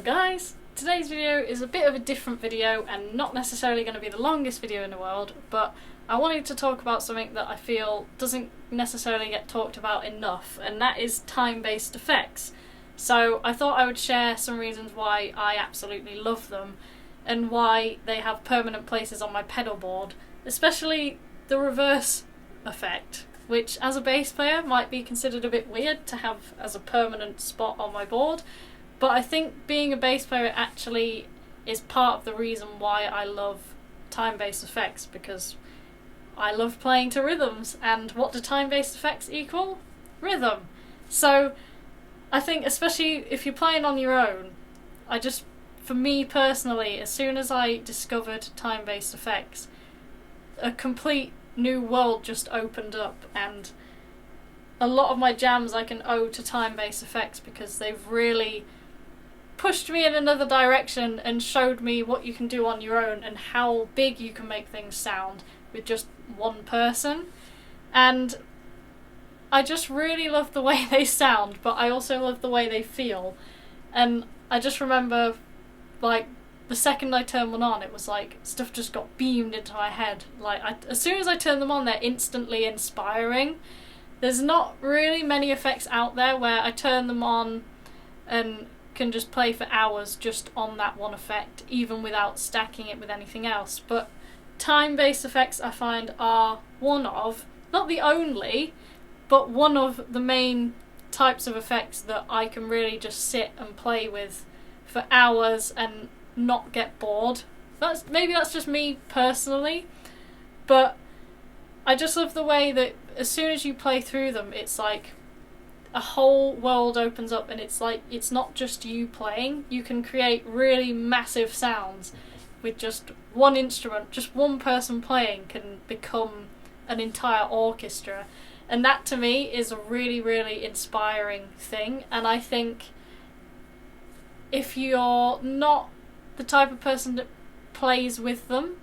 guys, today's video is a bit of a different video and not necessarily going to be the longest video in the world, but I wanted to talk about something that I feel doesn't necessarily get talked about enough, and that is time-based effects. So I thought I would share some reasons why I absolutely love them and why they have permanent places on my pedal board, especially the reverse effect, which as a bass player might be considered a bit weird to have as a permanent spot on my board. But I think being a bass player actually is part of the reason why I love time-based effects, because I love playing to rhythms, and what do time-based effects equal? Rhythm. So I think especially if you're playing on your own, for me personally, as soon as I discovered time-based effects, a complete new world just opened up, and a lot of my jams I can owe to time-based effects because they've really pushed me in another direction and showed me what you can do on your own and how big you can make things sound with just one person. And I just really love the way they sound, but I also love the way they feel. And I just remember, like, the second I turned one on, it was like stuff just got beamed into my head. As soon as I turn them on, they're instantly inspiring. There's not really many effects out there where I turn them on and can just play for hours just on that one effect, even without stacking it with anything else. But time-based effects, I find, are one of, not the only, but one of the main types of effects that I can really just sit and play with for hours and not get bored. Maybe that's just me personally, but I just love the way that as soon as you play through them, it's like a whole world opens up, and it's like it's not just you playing. You can create really massive sounds with just one instrument. Just one person playing can become an entire orchestra, and that to me is a really, really inspiring thing. And I think if you're not the type of person that plays with them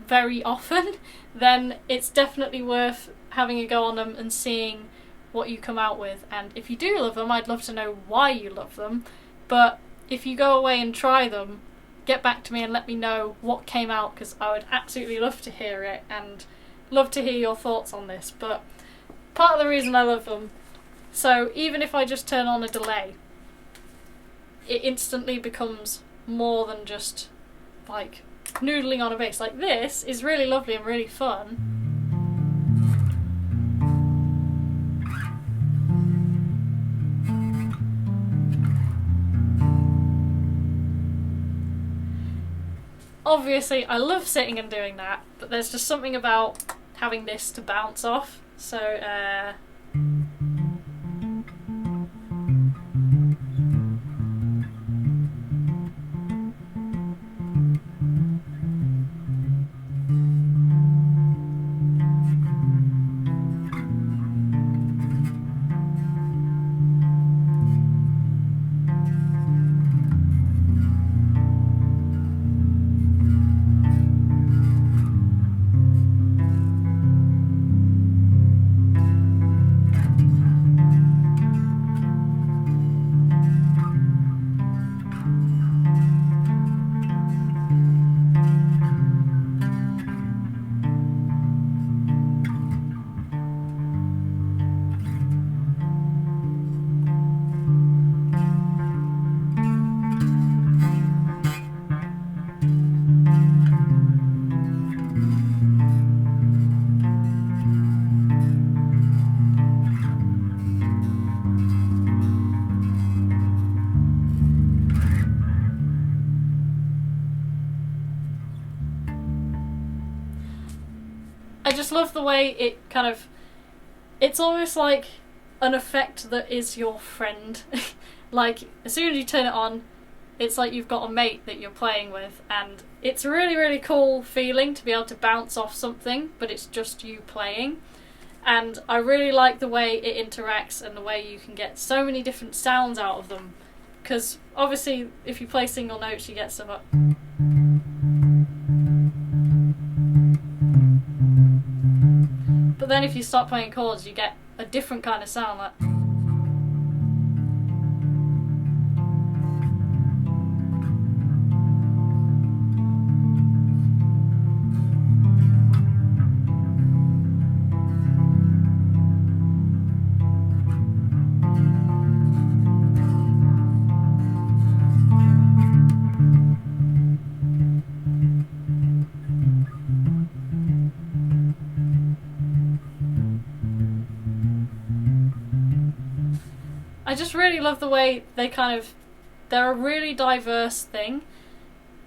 very often, then it's definitely worth having a go on them and seeing what you come out with. And if you do love them, I'd love to know why you love them. But if you go away and try them, get back to me and let me know what came out, because I would absolutely love to hear it and love to hear your thoughts on this. But part of the reason I love them, so even if I just turn on a delay, it instantly becomes more than just like noodling on a bass. Like, this is really lovely and really fun, obviously I love sitting and doing that, but there's just something about having this to bounce off. So I just love the way it it's almost like an effect that is your friend. Like, as soon as you turn it on, it's like you've got a mate that you're playing with, and it's a really, really cool feeling to be able to bounce off something, but it's just you playing. And I really like the way it interacts and the way you can get so many different sounds out of them, because obviously if you play single notes you get stuff like, but then if you start playing chords you get a different kind of sound, like just really love the way they're a really diverse thing,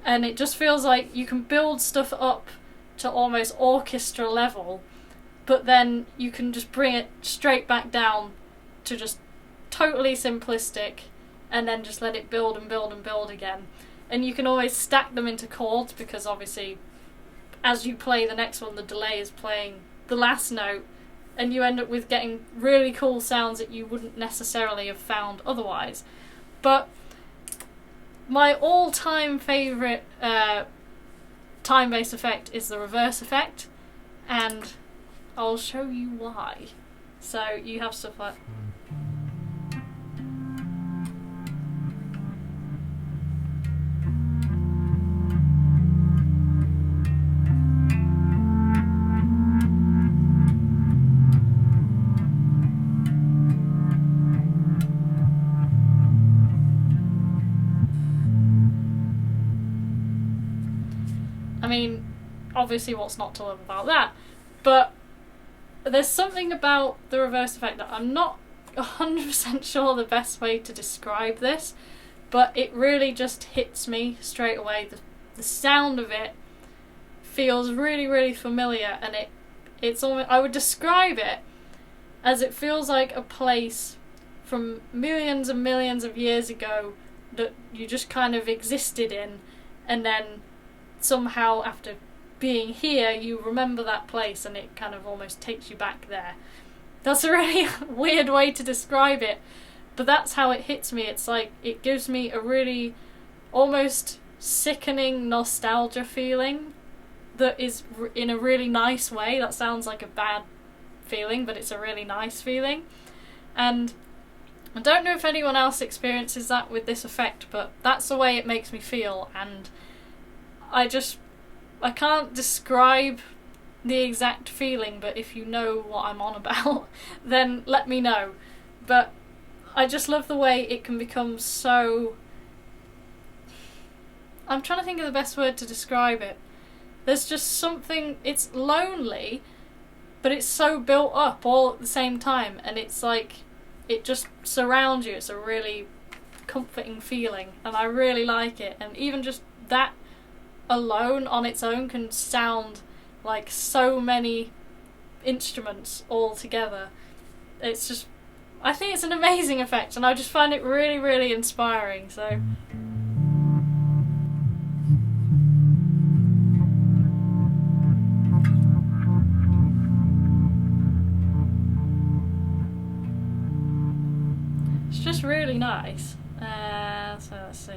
and it just feels like you can build stuff up to almost orchestra level, but then you can just bring it straight back down to just totally simplistic, and then just let it build and build and build again. And you can always stack them into chords, because obviously as you play the next one, the delay is playing the last note, and you end up with getting really cool sounds that you wouldn't necessarily have found otherwise. But my all-time favourite time-based effect is the reverse effect, and I'll show you why. So you have stuff like... I mean, obviously what's not to love about that, but there's something about the reverse effect that I'm not 100% sure the best way to describe this, but it really just hits me straight away. The sound of it feels really, really familiar, and it's almost, I would describe it as it feels like a place from millions and millions of years ago that you just kind of existed in, and then somehow after being here you remember that place and it kind of almost takes you back there. That's a really weird way to describe it, but that's how it hits me. It's like it gives me a really almost sickening nostalgia feeling that is in a really nice way. That sounds like a bad feeling, but it's a really nice feeling. And I don't know if anyone else experiences that with this effect, but that's the way it makes me feel, and I can't describe the exact feeling, but if you know what I'm on about, then let me know. But I just love the way it can become so... I'm trying to think of the best word to describe it. There's just something... It's lonely, but it's so built up all at the same time, and it's like it just surrounds you. It's a really comforting feeling, and I really like it. And even just that alone on its own can sound like so many instruments all together. It's just, I think it's an amazing effect, and I just find it really, really inspiring. So it's just really nice. So let's see.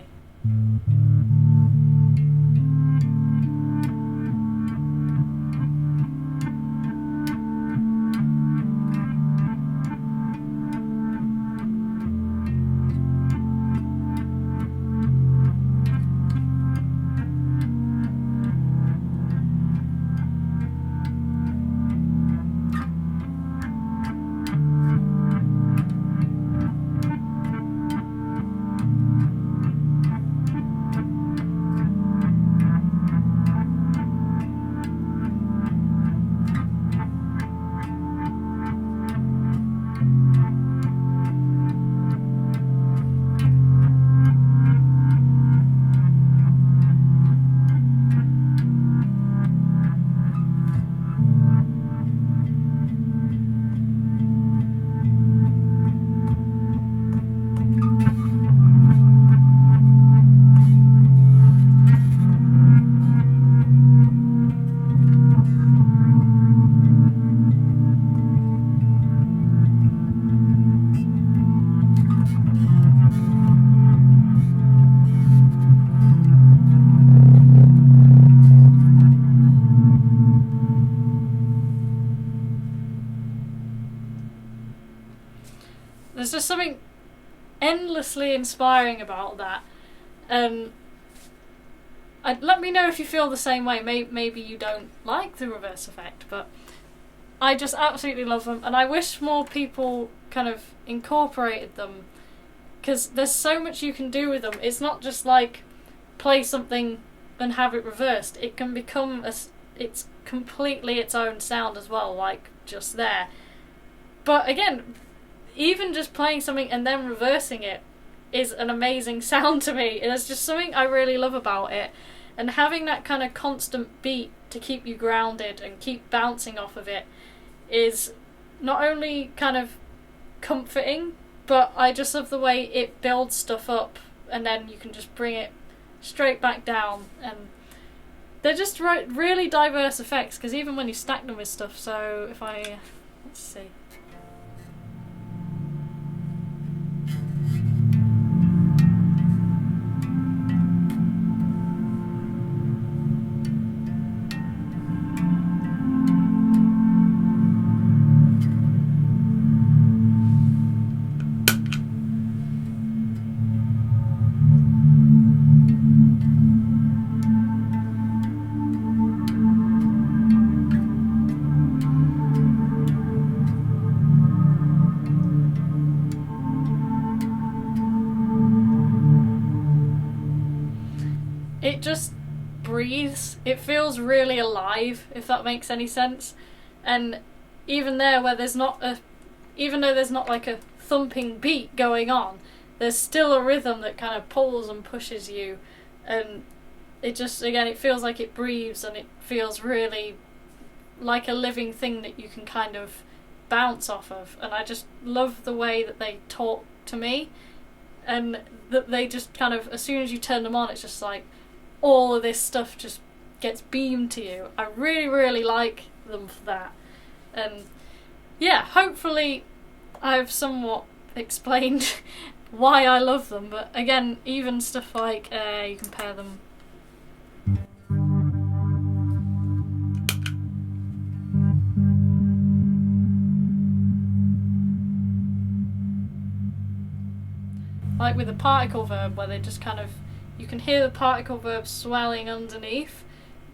There's just something endlessly inspiring about that. Let me know if you feel the same way. Maybe you don't like the reverse effect, but I just absolutely love them, and I wish more people kind of incorporated them, because there's so much you can do with them. It's not just like play something and have it reversed. It can become it's completely its own sound as well, like just there. But again, even just playing something and then reversing it is an amazing sound to me. There's just something I really love about it, and having that kind of constant beat to keep you grounded and keep bouncing off of it is not only kind of comforting, but I just love the way it builds stuff up and then you can just bring it straight back down, and they're just really diverse effects, because even when you stack them with stuff, so if I, let's see. It just breathes. It feels really alive, if that makes any sense. And even there, where there's not even though there's not like a thumping beat going on, there's still a rhythm that kind of pulls and pushes you, and it just, again, it feels like it breathes, and it feels really like a living thing that you can kind of bounce off of. And I just love the way that they talk to me, and that they just kind of, as soon as you turn them on, it's just like all of this stuff just gets beamed to you. I really, really like them for that. And yeah, hopefully I've somewhat explained why I love them, but again, even stuff like, you compare them. Like with the particle verb, where they just kind of, you can hear the particle verb swelling underneath,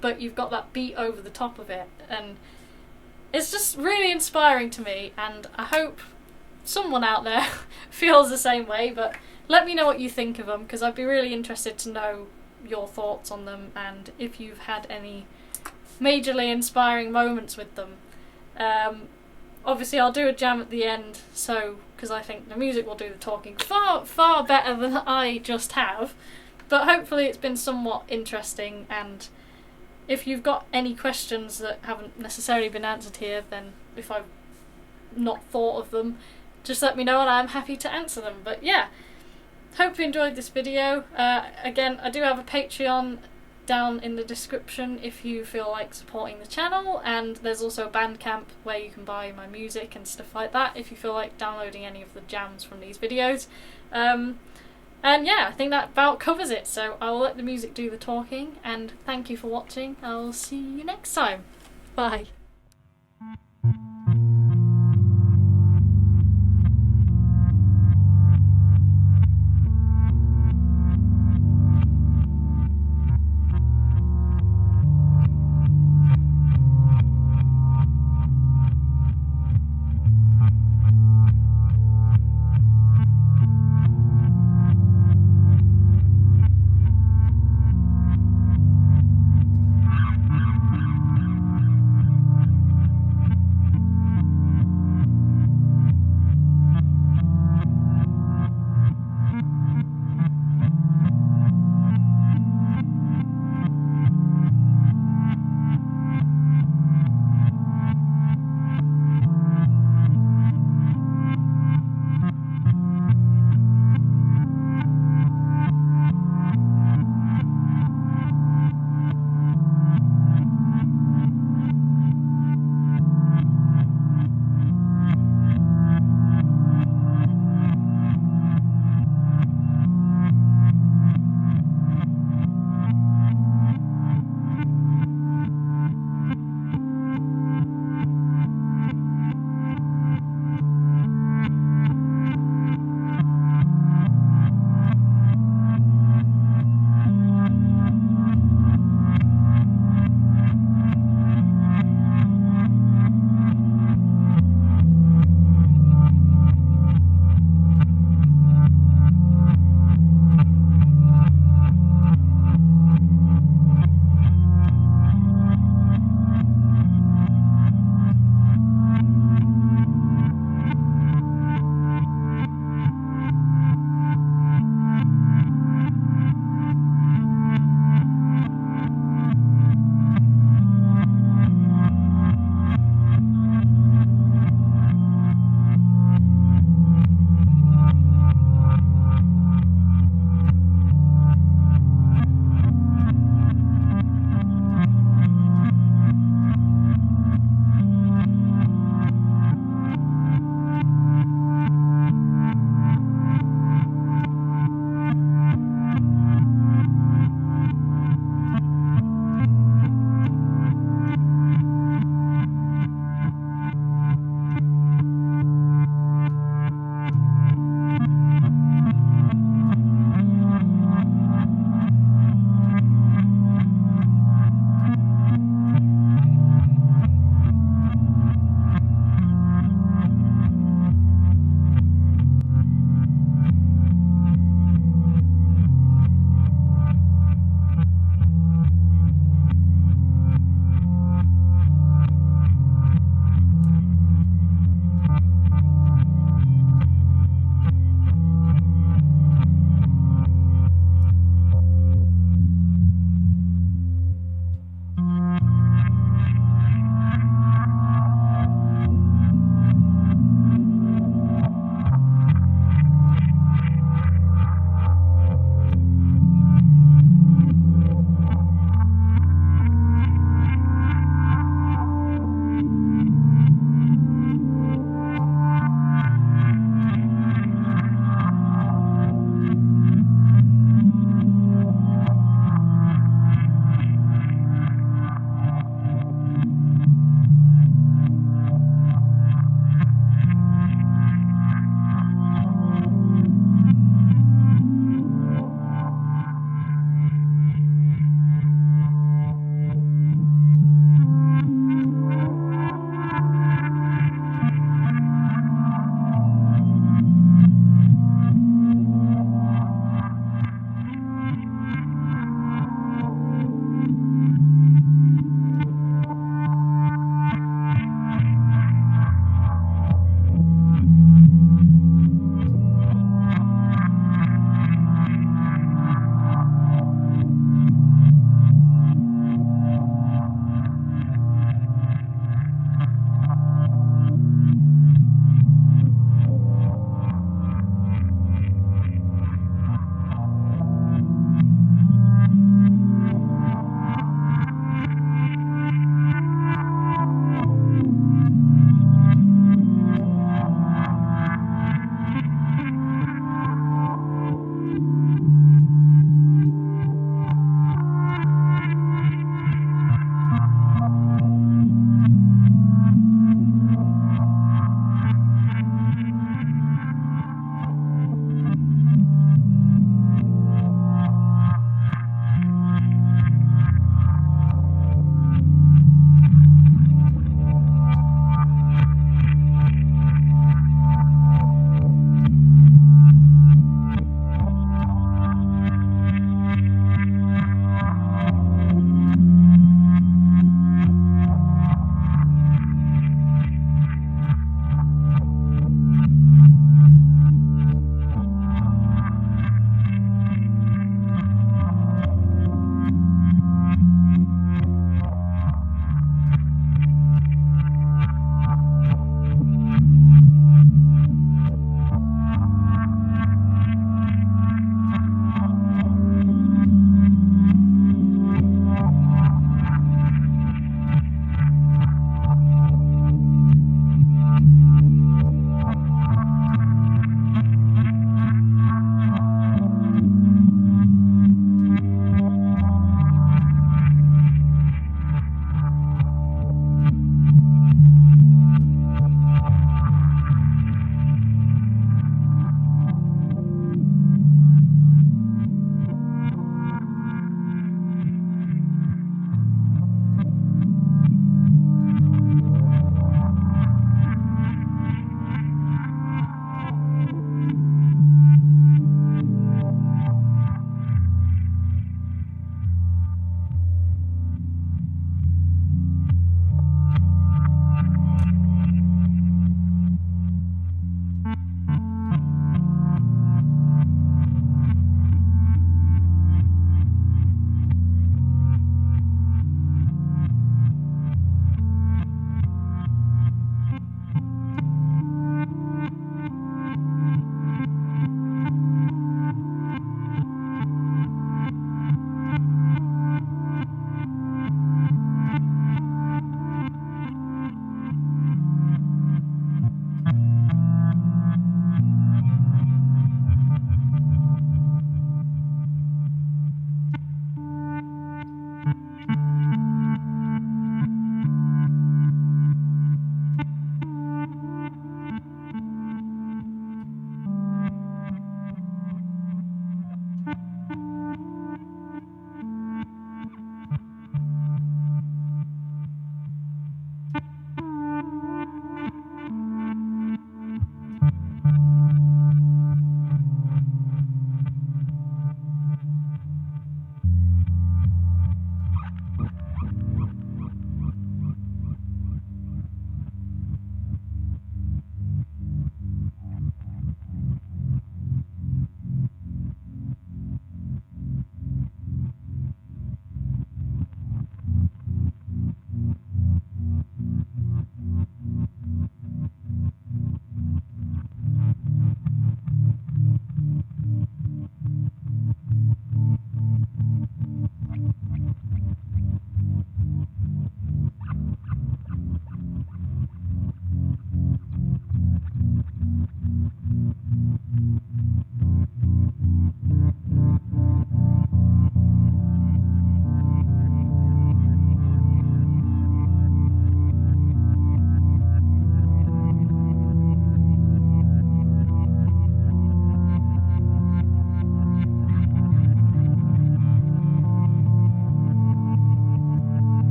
but you've got that beat over the top of it, and it's just really inspiring to me, and I hope someone out there feels the same way. But let me know what you think of them, because I'd be really interested to know your thoughts on them, and if you've had any majorly inspiring moments with them. Obviously I'll do a jam at the end, so, because I think the music will do the talking far better than I just have. But hopefully it's been somewhat interesting, and if you've got any questions that haven't necessarily been answered here, then if I've not thought of them, just let me know and I'm happy to answer them. But yeah, hope you enjoyed this video. Again, I do have a Patreon down in the description if you feel like supporting the channel, and there's also a Bandcamp where you can buy my music and stuff like that if you feel like downloading any of the jams from these videos. And yeah, I think that about covers it, so I'll let the music do the talking, and thank you for watching. I'll see you next time. Bye.